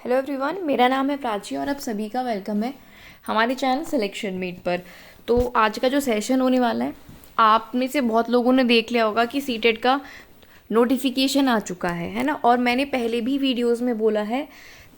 Hello everyone, मेरा नाम है प्राची और आप सभी का वेलकम है हमारे चैनल सिलेक्शन मेट पर। तो आज का जो सेशन होने वाला है, आप में से बहुत लोगों ने देख लिया होगा कि सीटेट का नोटिफिकेशन आ चुका है ना। और मैंने पहले भी वीडियोस में बोला है,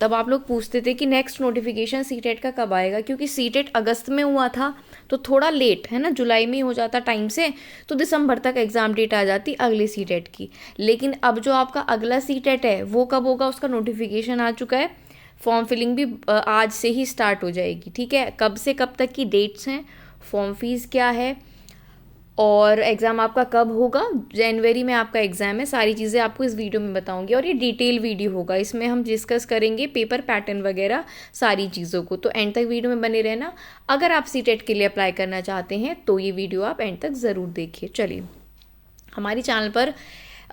तब आप लोग पूछते थे कि नेक्स्ट नोटिफिकेशन सीटेट का कब आएगा, क्योंकि सीटेट अगस्त में हुआ था तो थोड़ा लेट है ना, जुलाई में हो जाता टाइम से, तो दिसंबर तक एग्ज़ाम डेट आ जाती अगले सीटेट की। लेकिन अब जो आपका अगला सीटेट है वो कब होगा, उसका नोटिफिकेशन आ चुका है। फॉर्म फिलिंग भी आज से ही स्टार्ट हो जाएगी। ठीक है, कब से कब तक की डेट्स हैं, फॉर्म फीस क्या है और एग्ज़ाम आपका कब होगा। जनवरी में आपका एग्ज़ाम है। सारी चीज़ें आपको इस वीडियो में बताऊंगी और ये डिटेल वीडियो होगा। इसमें हम डिस्कस करेंगे पेपर पैटर्न वगैरह सारी चीज़ों को। तो एंड तक वीडियो में बने रहना। अगर आप सीटेट के लिए अप्लाई करना चाहते हैं तो ये वीडियो आप एंड तक ज़रूर देखिए। चलिए, हमारी चैनल पर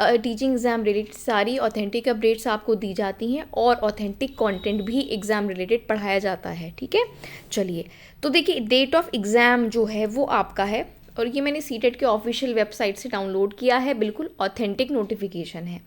टीचिंग एग्ज़ाम रिलेटेड सारी ऑथेंटिक अपडेट्स आपको दी जाती हैं और ऑथेंटिक कंटेंट भी एग्ज़ाम रिलेटेड पढ़ाया जाता है। ठीक है, चलिए तो देखिए, डेट ऑफ एग्ज़ाम जो है वो आपका है और ये मैंने सीटेट के ऑफिशियल वेबसाइट से डाउनलोड किया है। बिल्कुल ऑथेंटिक नोटिफिकेशन है,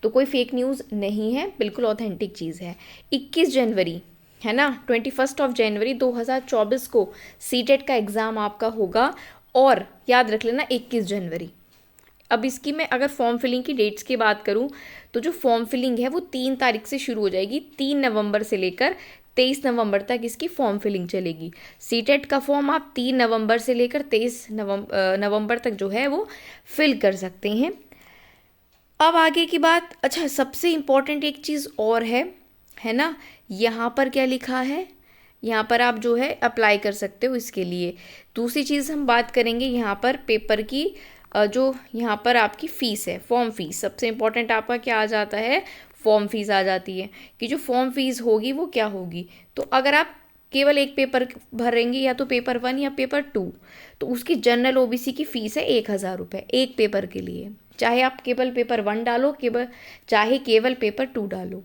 तो कोई फेक न्यूज़ नहीं है, बिल्कुल ऑथेंटिक चीज़ है। 21 जनवरी है ना, 21 जनवरी 2024 को सीटेट का एग्ज़ाम आपका होगा। और याद रख लेना 21 जनवरी। अब इसकी मैं अगर फॉर्म फिलिंग की डेट्स की बात करूं तो जो फॉर्म फिलिंग है वो 3 तारीख से शुरू हो जाएगी। 3 नवंबर से लेकर 23 नवंबर तक इसकी फॉर्म फिलिंग चलेगी। सीटेट का फॉर्म आप 3 नवंबर से लेकर 23 नवंबर तक जो है वो फिल कर सकते हैं। अब आगे की बात, अच्छा सबसे इम्पॉर्टेंट एक चीज़ और है ना, यहाँ पर क्या लिखा है, यहाँ पर आप जो है अप्लाई कर सकते हो इसके लिए। दूसरी चीज़ हम बात करेंगे यहाँ पर पेपर की, जो यहाँ पर आपकी फ़ीस है, फॉर्म फीस। सबसे इम्पॉर्टेंट आपका क्या आ जाता है, फॉर्म फीस आ जाती है कि जो फॉर्म फीस होगी वो क्या होगी। तो अगर आप केवल एक पेपर भरेंगे, या तो पेपर 1 या पेपर 2, तो उसकी जनरल ओबीसी की फ़ीस है 1,000 रुपये एक पेपर के लिए। चाहे आप केवल पेपर 1 डालो, चाहे केवल पेपर 2 डालो।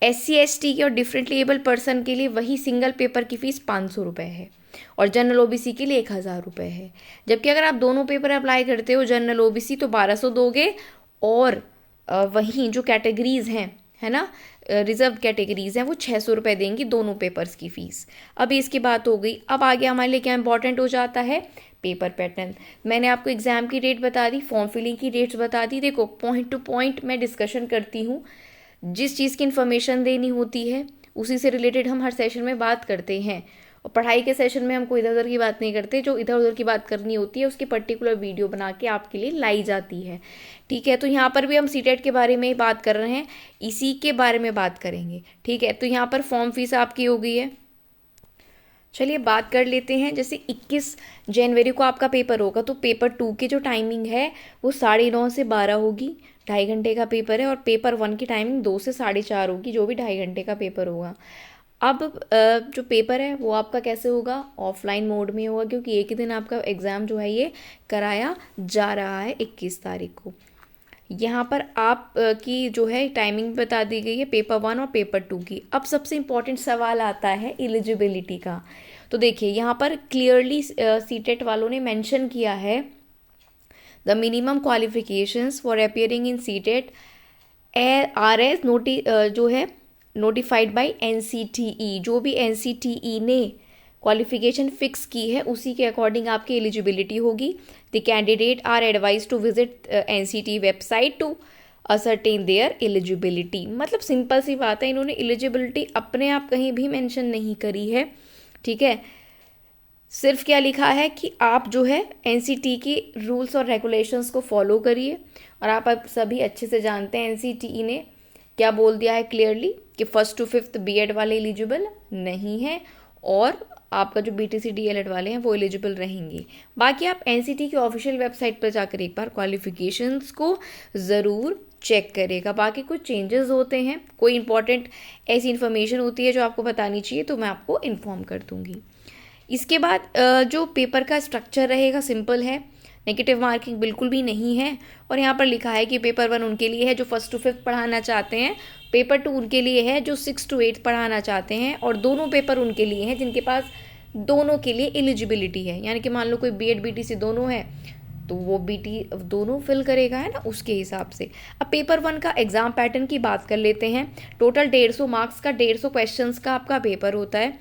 SC ST के और डिफरेंटली एबल पर्सन के लिए वही सिंगल पेपर की फ़ीस 500 रुपये है और जनरल ओबीसी के लिए 1,000 रुपये है। जबकि अगर आप दोनों पेपर अप्लाई करते हो, जनरल ओबीसी तो 1200 दोगे, और वहीं जो कैटेगरीज हैं है ना, रिजर्व कैटेगरीज हैं, वो 600 रुपये देंगी दोनों पेपर्स की फ़ीस। अब इसकी बात हो गई। अब आगे हमारे लिए क्या इंपॉर्टेंट हो जाता है, पेपर पैटर्न। मैंने आपको एग्ज़ाम की डेट बता दी, फॉर्म फिलिंग की डेट्स बता दी। देखो, पॉइंट टू पॉइंट मैं डिस्कशन करती हूँ। जिस चीज़ की इन्फॉर्मेशन देनी होती है उसी से रिलेटेड हम हर सेशन में बात करते हैं। और पढ़ाई के सेशन में हम कोई इधर उधर की बात नहीं करते। जो इधर उधर की बात करनी होती है उसकी पर्टिकुलर वीडियो बना के आपके लिए लाई जाती है। ठीक है, तो यहाँ पर भी हम सीटेट के बारे में ही बात कर रहे हैं, इसी के बारे में बात करेंगे। ठीक है, तो यहाँ पर फॉर्म फीस आपकी हो गई है। चलिए बात कर लेते हैं। जैसे 21 जनवरी को आपका पेपर होगा, तो पेपर 2 की जो टाइमिंग है वो 9:30 से 12 होगी, 2.5 घंटे का पेपर है। और पेपर 1 की टाइमिंग 2 से 4:30 होगी, जो भी 2.5 घंटे का पेपर होगा। अब जो पेपर है वो आपका कैसे होगा, ऑफलाइन मोड में होगा, क्योंकि एक ही दिन आपका एग्ज़ाम जो है ये कराया जा रहा है 21 तारीख को। यहाँ पर आप की जो है टाइमिंग बता दी गई है पेपर 1 और पेपर 2 की। अब सबसे इम्पॉर्टेंट सवाल आता है एलिजिबिलिटी का। तो देखिए, यहाँ पर क्लियरली सीटेट वालों ने मेंशन किया है, the minimum qualifications for appearing in CTET are as जो है नोटिफाइड बाय NCTE। जो भी NCTE ने क्वालिफिकेशन फिक्स की है उसी के अकॉर्डिंग आपकी एलिजिबिलिटी होगी। The candidate are advise to visit NCTE website to ascertain their eligibility. मतलब सिंपल सी बात है, इन्होंने एलिजिबिलिटी अपने आप कहीं भी मेंशन नहीं करी है। ठीक है, सिर्फ क्या लिखा है कि आप जो है NCTE की रूल्स और रेगुलेशंस को फॉलो करिए। और आप अब सभी अच्छे से जानते हैं NCTE ने क्या बोल दिया है क्लियरली कि 1st to 5th B.Ed वाले एलिजिबल नहीं हैं, और आपका जो BTC DLED वाले हैं वो एलिजिबल रहेंगे। बाकी आप NCTE की ऑफिशियल वेबसाइट पर जाकर एक बार क्वालिफिकेशंस को ज़रूर चेक करेगा। बाकी कुछ चेंजेस होते हैं, कोई इंपॉर्टेंट ऐसी इन्फॉर्मेशन होती है जो आपको बतानी चाहिए तो मैं आपको इन्फॉर्म कर दूँगी। इसके बाद जो पेपर का स्ट्रक्चर रहेगा सिंपल है, नेगेटिव मार्किंग बिल्कुल भी नहीं है। और यहाँ पर लिखा है कि पेपर 1 उनके लिए है जो 1st to 5th पढ़ाना चाहते हैं, पेपर 2 उनके लिए है जो 6th to 8th पढ़ाना चाहते हैं, और दोनों पेपर उनके लिए हैं जिनके पास दोनों के लिए एलिजिबिलिटी है। यानी कि मान लो कोई B.Ed BTC दोनों है तो वो BT दोनों फिल करेगा, है ना, उसके हिसाब से। अब पेपर 1 का एग्ज़ाम पैटर्न की बात कर लेते हैं। टोटल 150 मार्क्स का 150 क्वेश्चंस का आपका पेपर होता है।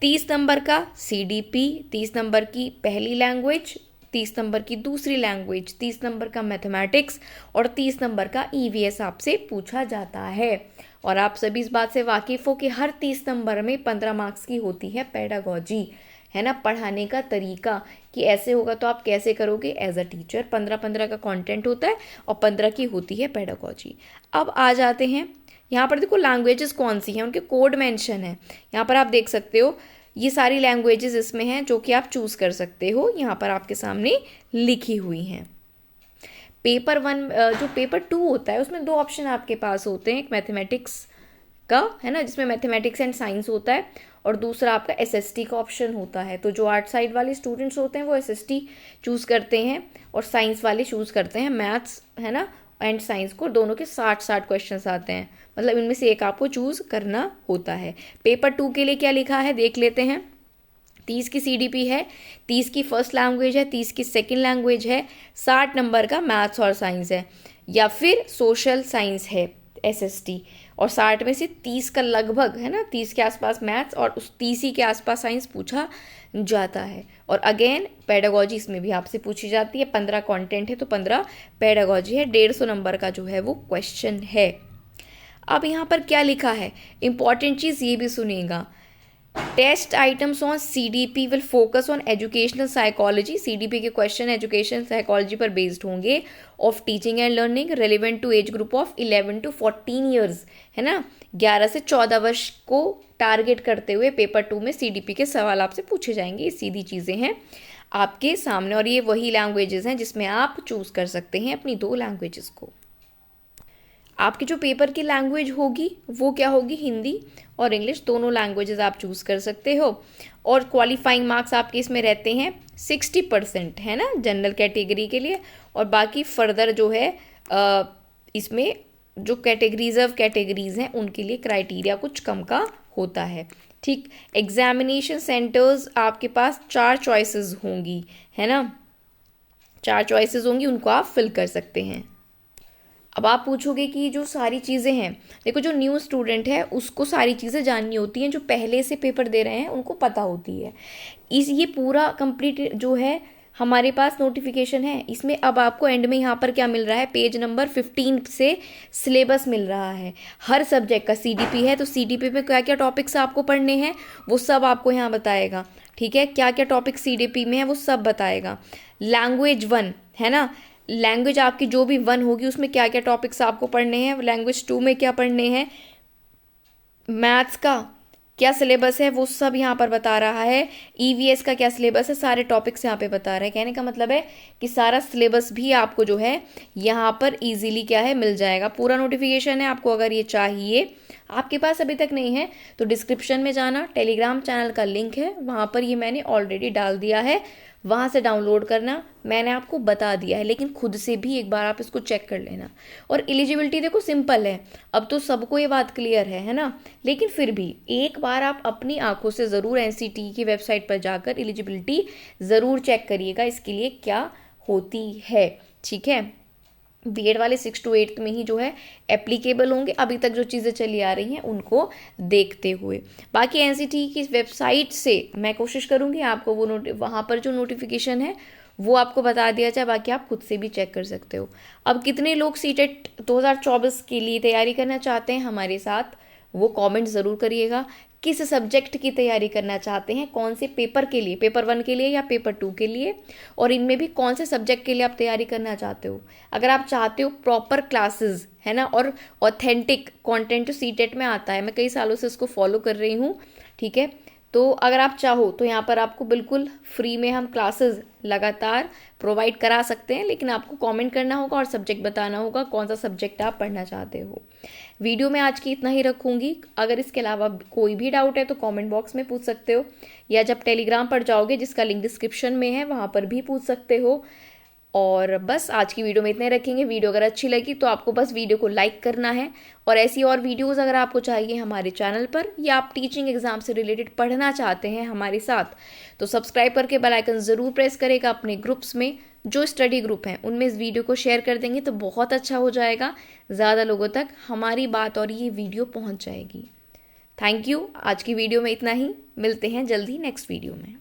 30 नंबर का CDP, 30 नंबर की पहली लैंग्वेज, 30 नंबर की दूसरी लैंग्वेज, 30 नंबर का मैथमेटिक्स और 30 नंबर का EVS आपसे पूछा जाता है। और आप सभी इस बात से वाकिफ़ हो कि हर 30 नंबर में 15 मार्क्स की होती है पेडागॉजी, है ना, पढ़ाने का तरीका, कि ऐसे होगा तो आप कैसे करोगे एज अ टीचर। 15-15 का कंटेंट होता है और 15 की होती है पेडागॉजी। अब आ जाते हैं यहाँ पर, देखो लैंग्वेजेस कौन सी हैं, उनके कोड मेंशन है। यहाँ पर आप देख सकते हो ये सारी लैंग्वेजेस इसमें हैं जो कि आप चूज़ कर सकते हो, यहाँ पर आपके सामने लिखी हुई हैं। पेपर 1 जो पेपर 2 होता है उसमें 2 ऑप्शन आपके पास होते हैं, एक मैथमेटिक्स का, है ना, जिसमें मैथमेटिक्स एंड साइंस होता है, और दूसरा आपका SST का ऑप्शन होता है। तो जो आर्ट साइड वाले स्टूडेंट्स होते हैं वो SST चूज़ करते हैं और साइंस वाले चूज़ करते हैं मैथ्स, है ना, एंड साइंस को। दोनों के 60-60 क्वेश्चंस आते हैं, मतलब इनमें से एक आपको चूज़ करना होता है। पेपर 2 के लिए क्या लिखा है देख लेते हैं। 30 की CDP है, 30 की फर्स्ट लैंग्वेज है, 30 की सेकंड लैंग्वेज है, 60 नंबर का मैथ्स और साइंस है, या फिर सोशल साइंस है SST, और 60 में से 30 का लगभग, है ना, 30 के आसपास मैथ्स और उस 30 ही के आसपास साइंस पूछा जाता है। और अगेन पेडागॉजी इसमें भी आपसे पूछी जाती है। 15 कंटेंट है तो 15 पेडागॉजी है। 150 नंबर का जो है वो क्वेश्चन है। अब यहाँ पर क्या लिखा है, इंपॉर्टेंट चीज़ ये भी सुनिएगा। Test items on CDP will focus on educational psychology. CDP के क्वेश्चन एजुकेशन साइकोलॉजी पर बेस्ड होंगे, of teaching and learning, relevant to age group of 11 to 14 years, है ना, 11 से 14 वर्ष को टारगेट करते हुए पेपर 2 में CDP के सवाल आपसे पूछे जाएंगे। ये सीधी चीज़ें हैं आपके सामने, और ये वही लैंग्वेजेस हैं जिसमें आप चूज़ कर सकते हैं अपनी 2 लैंग्वेजेस को। आपकी जो पेपर की लैंग्वेज होगी वो क्या होगी, हिंदी और इंग्लिश, दोनों लैंग्वेजेस आप चूज़ कर सकते हो। और क्वालिफाइंग मार्क्स आपके इसमें रहते हैं 60%, है ना, जनरल कैटेगरी के लिए, और बाकी फर्दर जो है इसमें जो रिजर्व कैटेगरीज हैं उनके लिए क्राइटेरिया कुछ कम का होता है। ठीक, एग्जामिनेशन सेंटर्स आपके पास 4 चॉइसेस होंगी, है ना, 4 चॉइसेस होंगी, उनको आप फिल कर सकते हैं। अब आप पूछोगे कि जो सारी चीज़ें हैं, देखो जो न्यू स्टूडेंट है उसको सारी चीज़ें जाननी होती हैं, जो पहले से पेपर दे रहे हैं उनको पता होती है। ये पूरा कंप्लीट जो है हमारे पास नोटिफिकेशन है, इसमें अब आपको एंड में यहाँ पर क्या मिल रहा है, पेज नंबर 15 से सिलेबस मिल रहा है हर सब्जेक्ट का। CDP है तो CDP में क्या क्या टॉपिक्स आपको पढ़ने हैं वो सब आपको यहाँ बताएगा। ठीक है, क्या क्या टॉपिक CDP में है वो सब बताएगा। लैंग्वेज 1, है ना, लैंग्वेज आपकी जो भी 1 होगी उसमें क्या क्या टॉपिक्स आपको पढ़ने हैं, लैंग्वेज 2 में क्या पढ़ने हैं, मैथ्स का क्या सिलेबस है वो सब यहाँ पर बता रहा है, EVS का क्या सिलेबस है, सारे टॉपिक्स यहाँ पे बता रहे हैं। कहने का मतलब है कि सारा सिलेबस भी आपको जो है यहाँ पर इजीली क्या है मिल जाएगा। पूरा नोटिफिकेशन है, आपको अगर ये चाहिए, आपके पास अभी तक नहीं है तो डिस्क्रिप्शन में जाना, टेलीग्राम चैनल का लिंक है, वहाँ पर ये मैंने ऑलरेडी डाल दिया है, वहाँ से डाउनलोड करना, मैंने आपको बता दिया है, लेकिन खुद से भी एक बार आप इसको चेक कर लेना। और एलिजिबिलिटी देखो सिंपल है, अब तो सबको ये बात क्लियर है ना, लेकिन फिर भी एक बार आप अपनी आंखों से ज़रूर NCT की वेबसाइट पर जाकर एलिजिबिलिटी ज़रूर चेक करिएगा, इसके लिए क्या होती है। ठीक है, B.Ed वाले 6 to 8 में ही जो है एप्लीकेबल होंगे, अभी तक जो चीज़ें चली आ रही हैं उनको देखते हुए। बाकी NCT की वेबसाइट से मैं कोशिश करूँगी आपको वो वहाँ पर जो नोटिफिकेशन है वो आपको बता दिया जाए, बाकी आप खुद से भी चेक कर सकते हो। अब कितने लोग CTET 2024 के लिए तैयारी करना चाहते हैं हमारे साथ, वो कमेंट ज़रूर करिएगा। किस सब्जेक्ट की तैयारी करना चाहते हैं, कौन से पेपर के लिए, पेपर 1 के लिए या पेपर 2 के लिए, और इनमें भी कौन से सब्जेक्ट के लिए आप तैयारी करना चाहते हो। अगर आप चाहते हो प्रॉपर क्लासेस, है ना, और ऑथेंटिक कंटेंट जो CTET में आता है, मैं कई सालों से इसको फॉलो कर रही हूँ, ठीक है, तो अगर आप चाहो तो यहाँ पर आपको बिल्कुल फ्री में हम क्लासेस लगातार प्रोवाइड करा सकते हैं, लेकिन आपको कमेंट करना होगा और सब्जेक्ट बताना होगा कौन सा सब्जेक्ट आप पढ़ना चाहते हो। वीडियो में आज की इतना ही रखूँगी, अगर इसके अलावा कोई भी डाउट है तो कमेंट बॉक्स में पूछ सकते हो, या जब टेलीग्राम पर जाओगे जिसका लिंक डिस्क्रिप्शन में है वहाँ पर भी पूछ सकते हो। और बस आज की वीडियो में इतने रखेंगे। वीडियो अगर अच्छी लगी तो आपको बस वीडियो को लाइक करना है, और ऐसी और वीडियोस अगर आपको चाहिए हमारे चैनल पर, या आप टीचिंग एग्जाम से रिलेटेड पढ़ना चाहते हैं हमारे साथ, तो सब्सक्राइब करके बेल आइकन ज़रूर प्रेस करेगा। अपने ग्रुप्स में जो स्टडी ग्रुप हैं उनमें इस वीडियो को शेयर कर देंगे तो बहुत अच्छा हो जाएगा, ज़्यादा लोगों तक हमारी बात और ये वीडियो पहुँच जाएगी। Thank you. आज की वीडियो में इतना ही, मिलते हैं जल्दी नेक्स्ट वीडियो में।